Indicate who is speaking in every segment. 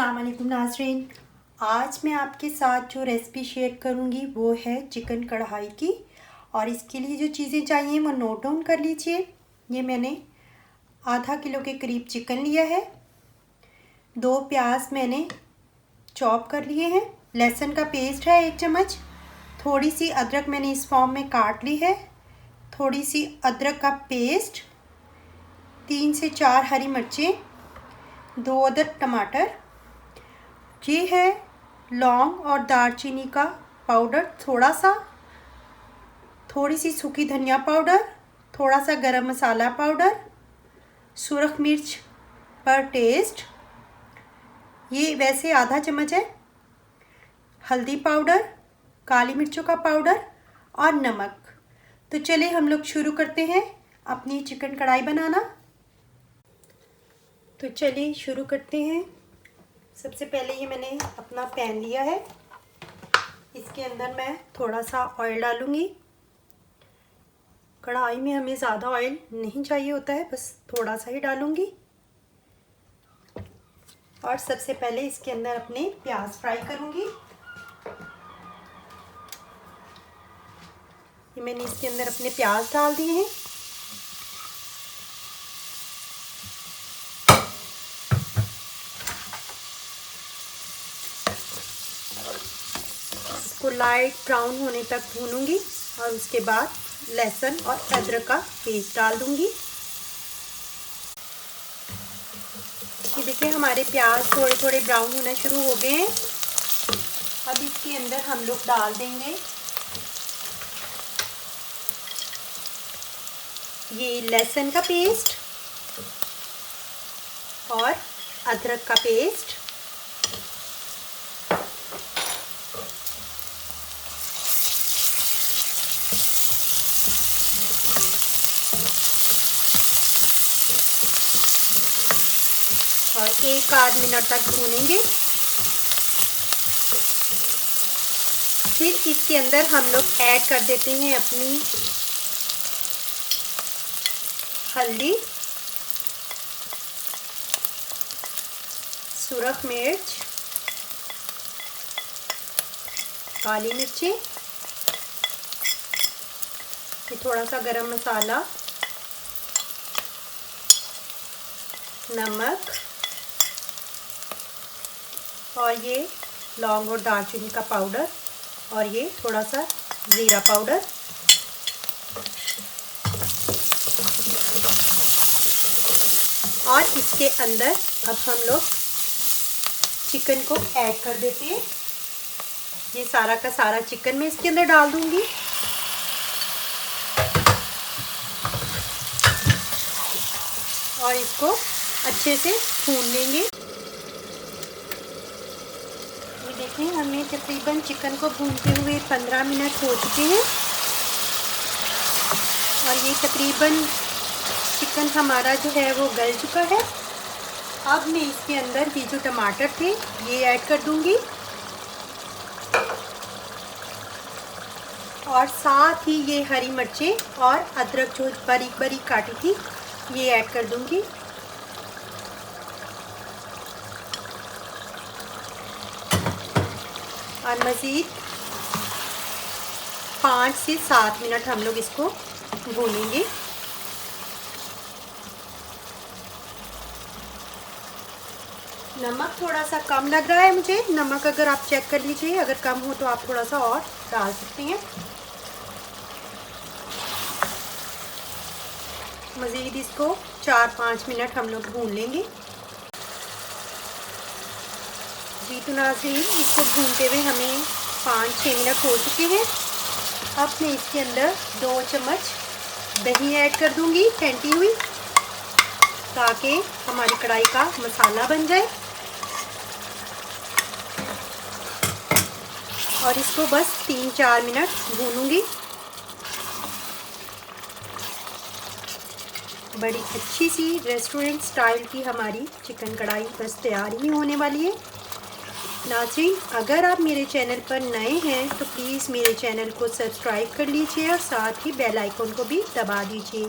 Speaker 1: अस्सलाम वालेकुम नाज़रीन। आज मैं आपके साथ जो रेसिपी शेयर करूंगी वो है चिकन कढ़ाई की। और इसके लिए जो चीज़ें चाहिए वो नोट डाउन कर लीजिए। ये मैंने आधा किलो के करीब चिकन लिया है। 2 प्याज मैंने चॉप कर लिए हैं। लहसुन का पेस्ट है 1 चम्मच। थोड़ी सी अदरक मैंने इस फॉर्म में काट ली है। थोड़ी सी अदरक का पेस्ट, 3 से 4 हरी मिर्चें, 2 अदद टमाटर। ये है लौंग और दालचीनी का पाउडर थोड़ा सा, थोड़ी सी सूखी धनिया पाउडर, थोड़ा सा गरम मसाला पाउडर, सुरख मिर्च पर टेस्ट, ये वैसे आधा चम्मच है, हल्दी पाउडर, काली मिर्चों का पाउडर और नमक। तो चलिए हम लोग शुरू करते हैं अपनी चिकन कढ़ाई बनाना। तो चलिए शुरू करते हैं। सबसे पहले ये मैंने अपना पैन लिया है। इसके अंदर मैं थोड़ा सा ऑयल डालूंगी। कढ़ाई में हमें ज़्यादा ऑयल नहीं चाहिए होता है, बस थोड़ा सा ही डालूंगी। और सबसे पहले इसके अंदर अपने प्याज फ्राई करूंगी। ये मैंने इसके अंदर अपने प्याज डाल दिए हैं। इसको लाइट ब्राउन होने तक भूनूंगी और उसके बाद लहसुन और अदरक का पेस्ट डाल दूंगी। ये देखिए हमारे प्याज थोड़े थोड़े ब्राउन होना शुरू हो गए हैं। अब इसके अंदर हम लोग डाल देंगे ये लहसुन का पेस्ट और अदरक का पेस्ट। और 1 आध मिनट तक भूनेंगे। फिर इसके अंदर हम लोग ऐड कर देते हैं अपनी हल्दी, सुरख मिर्च, काली मिर्ची, थोड़ा सा गरम मसाला, नमक और ये लौंग और दालचीनी का पाउडर और ये थोड़ा सा ज़ीरा पाउडर। और इसके अंदर अब हम लोग चिकन को ऐड कर देते हैं। ये सारा का सारा चिकन मैं इसके अंदर डाल दूंगी। और इसको अच्छे से भून लेंगे। ये देखें हमें तकरीबन चिकन को भूनते हुए 15 मिनट हो चुके हैं। और ये तकरीबन चिकन हमारा जो है वो गल चुका है। अब मैं इसके अंदर ये जो टमाटर थे ये ऐड कर दूंगी और साथ ही ये हरी मिर्चें और अदरक जो बारीक बारीक काटी थी ये ऐड कर दूंगी। और मज़ीद 5 से 7 मिनट हम लोग इसको भूनेंगे। नमक थोड़ा सा कम लग रहा है मुझे। नमक अगर आप चेक कर लीजिए, अगर कम हो तो आप थोड़ा सा और डाल सकते हैं। मज़ीद इसको 4-5 मिनट हम लोग भून लेंगे। जी तो नाज़रीन, इसको भूनते हुए हमें 5-6 मिनट हो चुके हैं। अब मैं इसके अंदर 2 चम्मच दही ऐड कर दूंगी फेंटी हुई, ताकि हमारी कढ़ाई का मसाला बन जाए। और इसको बस 3-4 मिनट भूनूंगी। बड़ी अच्छी सी रेस्टोरेंट स्टाइल की हमारी चिकन कढ़ाई बस तैयार ही होने वाली है। नाज़रीन, अगर आप मेरे चैनल पर नए हैं तो प्लीज़ मेरे चैनल को सब्सक्राइब कर लीजिए और साथ ही बेल आइकन को भी दबा दीजिए,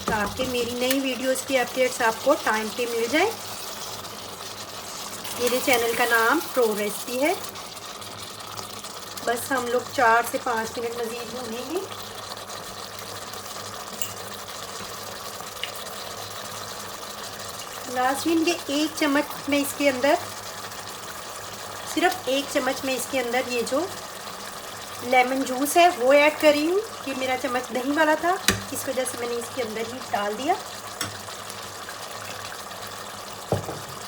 Speaker 1: ताकि मेरी नई वीडियोस की अपडेट्स आपको टाइम पे मिल जाए। मेरे चैनल का नाम प्रो रेसिपी है। बस हम लोग 4 से 5 मिनट मज़ीद भूनेंगे। नाज़रीन, ये 1 चम्मच में इसके अंदर, सिर्फ 1 चम्मच में इसके अंदर ये जो लेमन जूस है वो ऐड कर रही हूँ। कि मेरा चम्मच दही वाला था, इस वजह से मैंने इसके अंदर ही डाल दिया।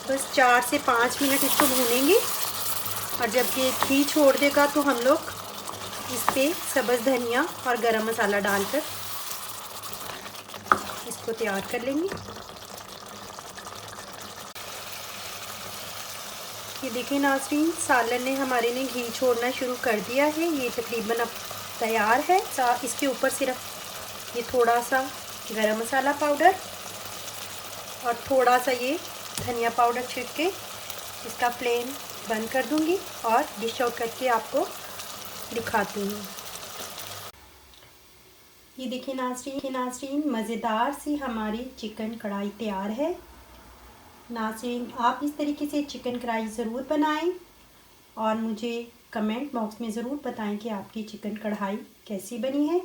Speaker 1: बस 4 से 5 मिनट इसको भूनेंगे और जब ये घी छोड़ देगा तो हम लोग इस पर सब्ज़ धनिया और गरम मसाला डालकर इसको तैयार कर लेंगे। ये देखिए नाज़रीन, सालन ने हमारे ने घी छोड़ना शुरू कर दिया है। ये तकरीबन अब तैयार है। इसके ऊपर सिर्फ ये थोड़ा सा गरम मसाला पाउडर और थोड़ा सा ये धनिया पाउडर छिड़क के इसका फ्लेम बंद कर दूंगी और डिश आउट करके आपको दिखाती हूँ। ये देखिए नाज़रीन, मज़ेदार सी हमारी चिकन कढ़ाई तैयार है। नाज़रीन, आप इस तरीके से चिकन कढ़ाई ज़रूर बनाएं और मुझे कमेंट बॉक्स में ज़रूर बताएं कि आपकी चिकन कढ़ाई कैसी बनी है।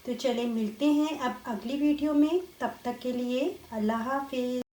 Speaker 1: तो चलें मिलते हैं अब अगली वीडियो में, तब तक के लिए अल्लाह हाफ़िज़।